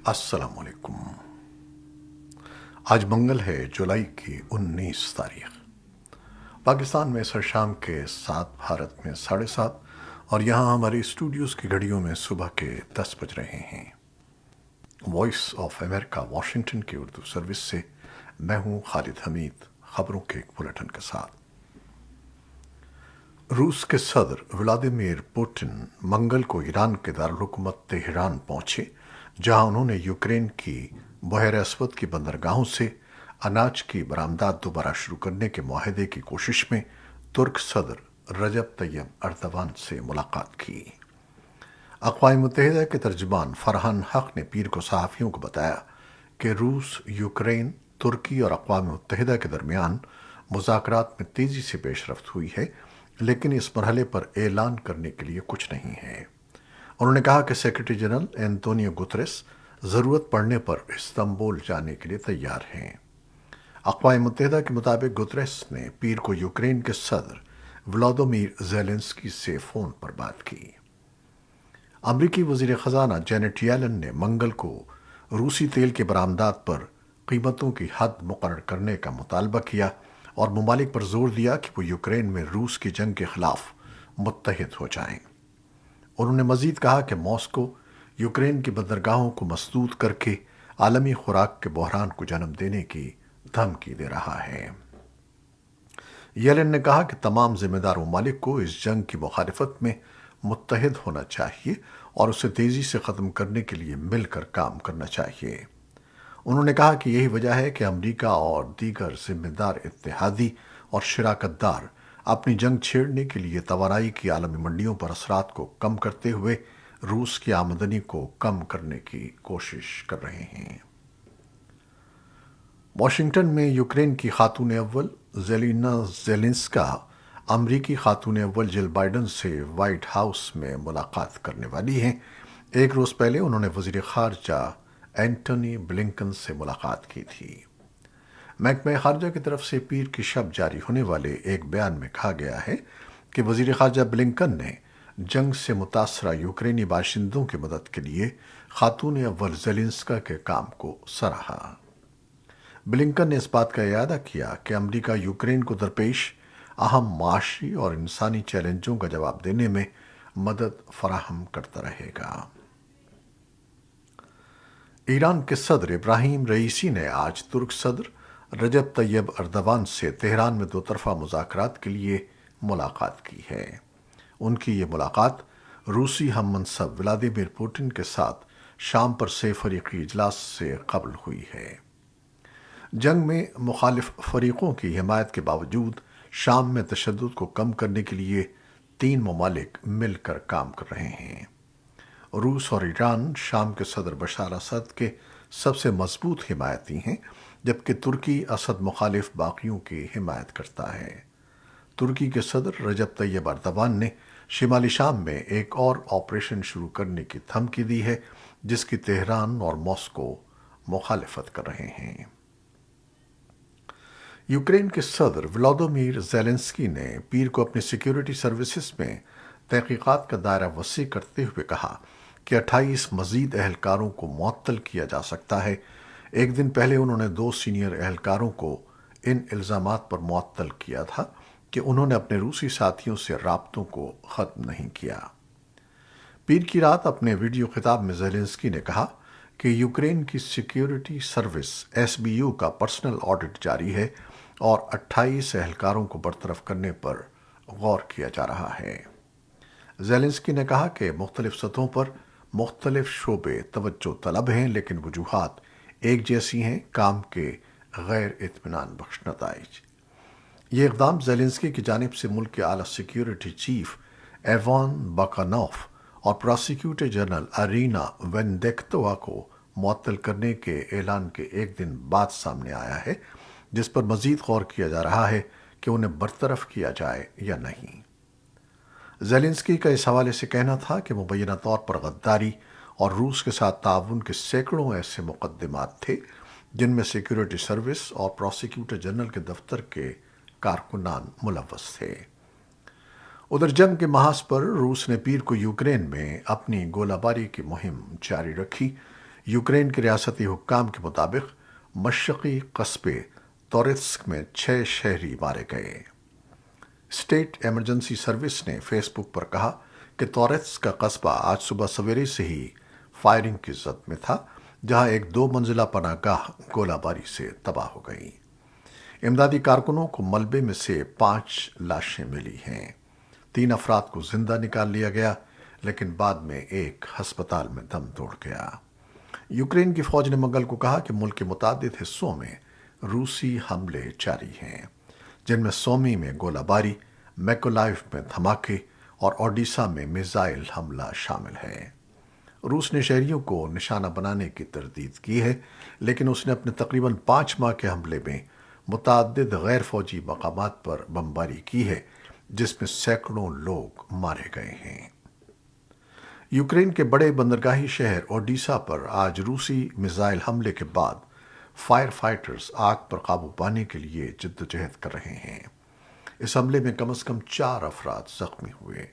السلام علیکم۔ آج منگل ہے، جولائی کی 19 تاریخ۔ پاکستان میں سر شام کے 7، بھارت میں 7:30، اور یہاں ہمارے اسٹوڈیوز کی گھڑیوں میں صبح کے 10 بج رہے ہیں۔ وائس آف امریکہ واشنگٹن کی اردو سروس سے میں ہوں خالد حمید، خبروں کے ایک بلیٹن کے ساتھ۔ روس کے صدر ولادیمیر پوٹن منگل کو ایران کے دارالحکومت تہران پہنچے، جہاں انہوں نے یوکرین کی بحیرہ اسود کی بندرگاہوں سے اناج کی برآمدات دوبارہ شروع کرنے کے معاہدے کی کوشش میں ترک صدر رجب طیب ایردوان سے ملاقات کی۔ اقوام متحدہ کے ترجمان فرحان حق نے پیر کو صحافیوں کو بتایا کہ روس، یوکرین، ترکی اور اقوام متحدہ کے درمیان مذاکرات میں تیزی سے پیش رفت ہوئی ہے، لیکن اس مرحلے پر اعلان کرنے کے لیے کچھ نہیں ہے۔ انہوں نے کہا کہ سیکرٹری جنرل اینٹونیو گوتریس ضرورت پڑنے پر استنبول جانے کے لیے تیار ہیں۔ اقوام متحدہ کے مطابق گوتریس نے پیر کو یوکرین کے صدر ولادیمیر زیلنسکی سے فون پر بات کی۔ امریکی وزیر خزانہ جینٹ ییلن نے منگل کو روسی تیل کے برآمدات پر قیمتوں کی حد مقرر کرنے کا مطالبہ کیا اور ممالک پر زور دیا کہ وہ یوکرین میں روس کی جنگ کے خلاف متحد ہو جائیں۔ انہوں نے مزید کہا کہ ماسکو یوکرین کی بندرگاہوں کو مسدود کر کے عالمی خوراک کے بحران کو جنم دینے کی دھمکی دے رہا ہے۔ ییلن نے کہا کہ تمام ذمہ دار ممالک کو اس جنگ کی مخالفت میں متحد ہونا چاہیے اور اسے تیزی سے ختم کرنے کے لیے مل کر کام کرنا چاہیے۔ انہوں نے کہا کہ یہی وجہ ہے کہ امریکہ اور دیگر ذمہ دار اتحادی اور شراکت دار اپنی جنگ چھیڑنے کے لیے توانائی کی عالمی منڈیوں پر اثرات کو کم کرتے ہوئے روس کی آمدنی کو کم کرنے کی کوشش کر رہے ہیں۔ واشنگٹن میں یوکرین کی خاتون اول زیلینا زیلنسکا امریکی خاتون اول جل بائیڈن سے وائٹ ہاؤس میں ملاقات کرنے والی ہیں۔ ایک روز پہلے انہوں نے وزیر خارجہ اینٹونی بلنکن سے ملاقات کی تھی۔ محکمہ خارجہ کی طرف سے پیر کی شب جاری ہونے والے ایک بیان میں کہا گیا ہے کہ وزیر خارجہ بلنکن نے جنگ سے متاثرہ یوکرینی باشندوں کی مدد کے لیے خاتون اول زیلنسکا کے کام کو سراہا۔ بلنکن نے اس بات کا اعادہ کیا کہ امریکہ یوکرین کو درپیش اہم معاشی اور انسانی چیلنجوں کا جواب دینے میں مدد فراہم کرتا رہے گا۔ ایران کے صدر ابراہیم رئیسی نے آج ترک صدر رجب طیب ایردوان سے تہران میں دو طرفہ مذاکرات کے لیے ملاقات کی ہے۔ ان کی یہ ملاقات روسی ہم منصب ولادیمیر پوٹن کے ساتھ شام پر سے فریقی اجلاس سے قبل ہوئی ہے۔ جنگ میں مخالف فریقوں کی حمایت کے باوجود شام میں تشدد کو کم کرنے کے لیے تین ممالک مل کر کام کر رہے ہیں۔ روس اور ایران شام کے صدر بشار اسد کے سب سے مضبوط حمایتی ہیں، جبکہ ترکی اسد مخالف باقیوں کی حمایت کرتا ہے۔ ترکی کے صدر رجب طیب ایردوان نے شمالی شام میں ایک اور آپریشن شروع کرنے کی دھمکی دی ہے، جس کی تہران اور ماسکو مخالفت کر رہے ہیں۔ یوکرین کے صدر ولادیمیر زیلنسکی نے پیر کو اپنی سیکیورٹی سروسز میں تحقیقات کا دائرہ وسیع کرتے ہوئے کہا کہ 28 مزید اہلکاروں کو معطل کیا جا سکتا ہے۔ ایک دن پہلے انہوں نے 2 سینئر اہلکاروں کو ان الزامات پر معطل کیا تھا کہ انہوں نے اپنے روسی ساتھیوں سے رابطوں کو ختم نہیں کیا۔ پیر کی رات اپنے ویڈیو خطاب میں زیلنسکی نے کہا کہ یوکرین کی سیکیورٹی سروس SBU کا پرسنل آڈٹ جاری ہے اور 28 اہلکاروں کو برطرف کرنے پر غور کیا جا رہا ہے۔ زیلنسکی نے کہا کہ مختلف سطحوں پر مختلف شعبے توجہ طلب ہیں، لیکن وجوہات ایک جیسی ہیں: کام کے غیر اطمینان بخش نتائج۔ یہ اقدام زیلنسکی کی جانب سے ملک کے اعلیٰ سیکیورٹی چیف ایوان باکانوف اور پراسیکیوٹر جنرل ارینا وینڈیکتووا کو معطل کرنے کے اعلان کے ایک دن بعد سامنے آیا ہے، جس پر مزید غور کیا جا رہا ہے کہ انہیں برطرف کیا جائے یا نہیں۔ زیلنسکی کا اس حوالے سے کہنا تھا کہ مبینہ طور پر غداری اور روس کے ساتھ تعاون کے سینکڑوں ایسے مقدمات تھے جن میں سیکیورٹی سروس اور پراسیکیوٹر جنرل کے دفتر کے کارکنان ملوث تھے۔ ادھر جنگ کے محاذ پر روس نے پیر کو یوکرین میں اپنی گولہ باری کی مہم جاری رکھی۔ यूक्रेन के रियासती हुक्काम के मुताबिक मशरक़ी कस्बे तोरेत्स्क में 6 शहरी मारे गए। स्टेट इमरजेंसी सर्विस ने फेसबुक पर कहा कि तोरेत्स्क का कस्बा आज सुबह सवेरे से ही फायरिंग की जद में था, जहां एक 2 मंजिला पनाहगाह गोलाबारी से तबाह हो गई। इमदादी कारकुनों को मलबे में से 5 लाशें मिली हैं। 3 अफराद को जिंदा निकाल लिया गया, लेकिन बाद में एक अस्पताल में दम तोड़ गया। यूक्रेन की फौज ने मंगल को कहा कि मुल्क के मुतादिद हिस्सों में रूसी हमले जारी हैं, जिनमें सोमी में गोलाबारी, मैकोलाइव में धमाके और ओडिशा में मिसाइल हमला शामिल है। रूस ने शहरियों को निशाना बनाने की तरदीद की है, लेकिन उसने अपने तकरीबन 5 माह के हमले में मुतादिद गैर फौजी मकामात पर बमबारी की है, जिसमें सैकड़ों लोग मारे गए हैं। यूक्रेन के बड़े बंदरगाही शहर ओडिशा पर आज रूसी मिसाइल हमले के बाद फायर फाइटर्स आग पर काबू पाने के लिए जिद्दोजहद कर रहे हैं। इस हमले में कम से कम 4 अफराद जख्मी हुए।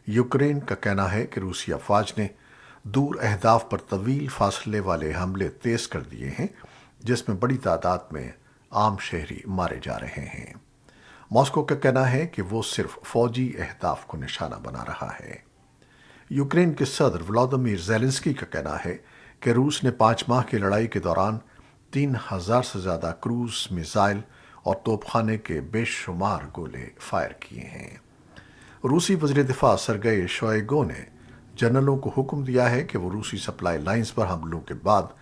यूक्रेन का कहना है कि रूसी अफवाज ने दूर अहदाफ पर तवील फासले वाले हमले तेज कर दिए हैं, जिसमें बड़ी तादाद में आम शहरी मारे जा रहे हैं। मॉस्को का कहना है कि वो सिर्फ फौजी अहदाफ को निशाना बना रहा है। यूक्रेन के सदर व्लादिमीर ज़ेलेंस्की का कहना है कि रूस ने 5 माह की लड़ाई के दौरान 3000 से ज़्यादा क्रूज मिसाइल और तोपखाने के बेशुमार गोले फायर किए हैं। रूसी वज़ीर दिफा सरगेई शोइगु ने जनरलों को हुक्म दिया है कि वो रूसी सप्लाई लाइंस पर हमलों के बाद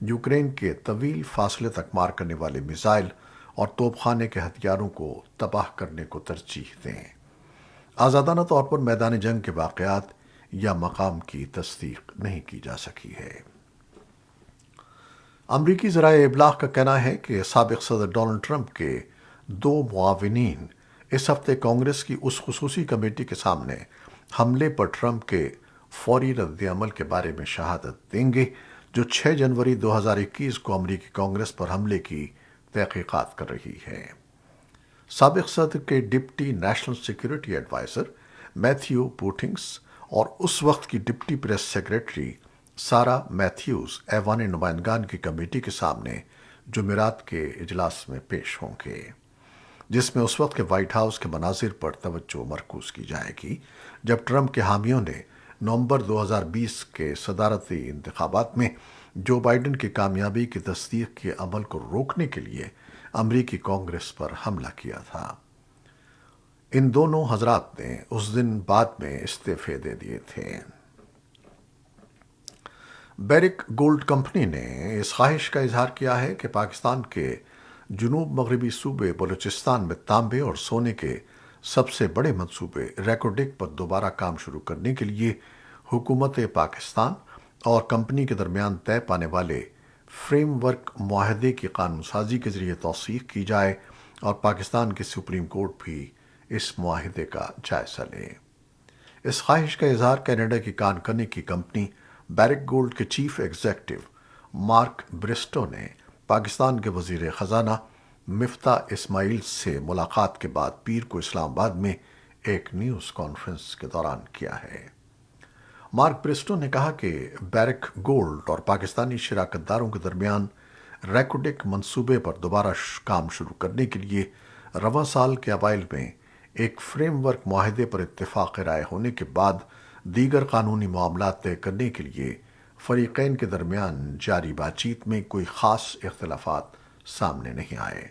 यूक्रेन के तवील फासले तक मार करने वाले मिसाइल और तोपखाने के हथियारों को तबाह करने को तरजीह दें। आज़ादाना तौर पर मैदान जंग के वाक़यात या मकाम की तस्दीक नहीं की जा सकी है। अमरीकी ज़राए इबलाग का कहना है कि साबिक़ सदर डोनाल्ड ट्रंप के 2 मुआविनीन इस हफ्ते कांग्रेस की उस खुसूसी कमेटी के सामने हमले पर ट्रंप के फौरी रद्द-ए-अमल के बारे में शहादत देंगे, जो 6 जनवरी 2021 को अमरीकी कांग्रेस पर हमले की तहकीकात कर रही है। साबिक़ सदर के deputy national security adviser Matthew Pottinger और उस वक्त की deputy press secretary Sarah Matthews ऐवान नुमाइंदगान की कमेटी के सामने जुमेरात के इजलास में पेश होंगे, जिसमें उस वक्त के व्हाइट हाउस के मनाजिर पर तवज्जो मरकूज की जाएगी, जब ट्रंप के हामियों ने नवंबर 2020 के सदारती इंतखाबात में जो बाइडेन की कामयाबी की तस्दीक के अमल को रोकने के लिए अमरीकी कांग्रेस पर हमला किया था। इन दोनों हजरात ने उस दिन बाद में इस्तीफे दे दिए थे। बैरिक गोल्ड कंपनी ने इस ख्वाहिश का इजहार किया है कि पाकिस्तान के जुनूब मगरबी सूबे बलूचिस्तान में तांबे और सोने के सबसे बड़े मंसूबे रेकोडिक पर दोबारा काम शुरू करने के लिए हुकूमत पाकिस्तान और कंपनी के दरमियान तय पाने वाले फ्रेमवर्क मुआहदे की कानून साजी के जरिए तौसीक की जाए और पाकिस्तान के सुप्रीम कोर्ट भी इस मुआहदे का जायजा ले। इस ख्वाहिश का इजहार कनाडा की कान कने की कंपनी बैरिक गोल्ड के चीफ एग्जीक्यूटिव मार्क ब्रिस्टो ने पाकिस्तान के वजीर ख़जाना मिफ्ता इस्माइल से मुलाकात के बाद पीर को इस्लामाबाद में एक न्यूज़ कॉन्फ्रेंस के दौरान किया है। मार्क ब्रिस्टो ने कहा कि बैरिक गोल्ड और पाकिस्तानी शराकतदारों के दरमियान रेकोडिक मंसूबे पर दोबारा काम शुरू करने के लिए रवां साल के अवाइल में एक फ्रेमवर्क मुआहदे पर इत्तेफाक राय होने के बाद दीगर कानूनी मामलात तय करने के लिए फरीकैन के दरमियान जारी बातचीत में कोई ख़ास इख्तलाफात सामने नहीं आए।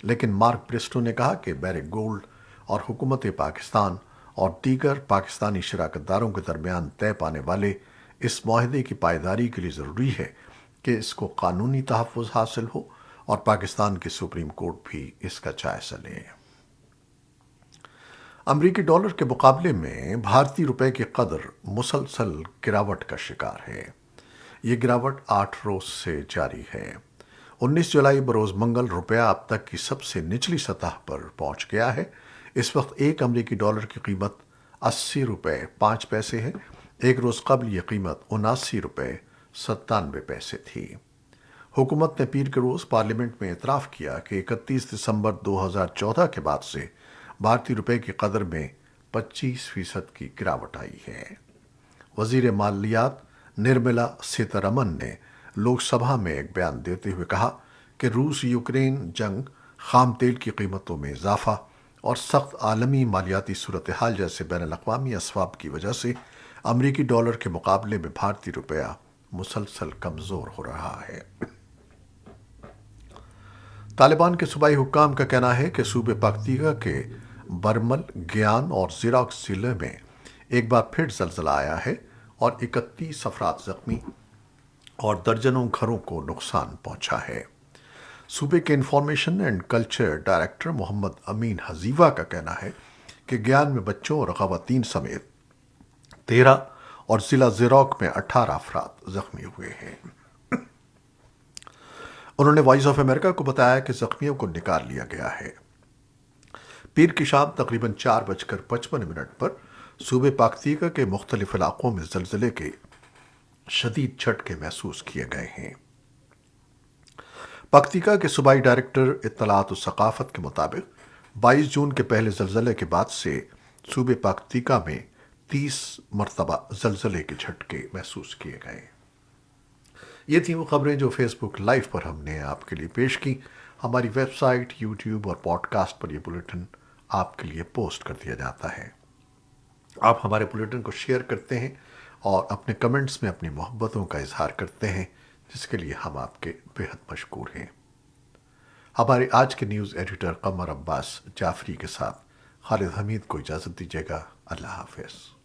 लेकिन मार्क ब्रिस्टो ने कहा कि बैरिक गोल्ड और हुकूमत पाकिस्तान और दीगर पाकिस्तानी शराकतदारों के दरमियान तय पाने वाले इस मुआहदे की पायदारी के लिए ज़रूरी है कि इसको कानूनी तहफ़्फ़ुज़ हासिल हो और पाकिस्तान की सुप्रीम कोर्ट भी इसका जायज़ा ले। अमरीकी डॉलर के मुकाबले में भारतीय रुपए की कदर मुसलसल गिरावट का शिकार है। ये गिरावट 8 रोज से जारी है। 19 जुलाई बरोज़ मंगल रुपया अब तक की सबसे निचली सतह पर पहुंच गया है। इस वक्त एक अमरीकी डॉलर की कीमत 80 रुपये 5 पैसे है। एक रोज़ कबल यह कीमत 79 रुपये 97 पैसे थी। हुकूमत ने पीर के रोज़ पार्लियामेंट में इतराफ़ किया कि 31 दिसंबर 2014 के बाद से भारतीय रुपए की कदर में 25% की गिरावट आई है। वज़ीर मालियात निर्मला सीतारमन ने लोकसभा में एक बयान देते हुए कहा कि रूस यूक्रेन जंग, खाम तेल की कीमतों में इजाफा और सख्त आलमी मालियाती सूरत हाल जैसे बैन अल-अक़वामी असबाब की वजह से अमरीकी डॉलर के मुकाबले में भारतीय रुपया मुसलसल कमज़ोर हो रहा है। तालिबान के सूबाई हुक्काम का कहना है कि सूबे पख्तीगा के बरमल, ज्ञान और ज़िराक ज़िले में एक बार फिर जलजला आया है और 31 अफराद जख्मी और दर्जनों घरों को नुकसान पहुंचा है। सूबे के information and culture director Mohammad Amin Hajiwa का कहना है कि ज्ञान में बच्चों और ख़वातीन समेत 13 और ज़िला ज़िराक में 18 अफराद जख्मी हुए हैं। उन्होंने वॉइस ऑफ अमेरिका को बताया कि जख्मियों को निकाल लिया गया है। पीर की शाम तकरीबन 4:55 पर सूबे पख्तीगा के मुख्तलिफ इलाकों में जलजले के शदीद झटके महसूस किए गए हैं। पख्तीगा के सूबाई डायरेक्टर इत्तलात और सकाफत के मुताबिक 22 जून के पहले जलजले के बाद से सूबे पख्तीगा में 30 मरतबा जलजले के झटके महसूस किए गए। ये थी वो खबरें जो फेसबुक लाइव पर हमने आपके लिए पेश की। हमारी वेबसाइट, यूट्यूब और पॉडकास्ट पर यह बुलेटिन आपके लिए पोस्ट कर दिया जाता है। आप हमारे बुलेटिन को शेयर करते हैं और अपने कमेंट्स में अपनी मोहब्बतों का इजहार करते हैं, जिसके लिए हम आपके बेहद मशकूर हैं। हमारे आज के न्यूज़ एडिटर कमर अब्बास जाफरी के साथ खालिद हमीद को इजाज़त दीजिएगा। अल्लाह हाफ़िज़।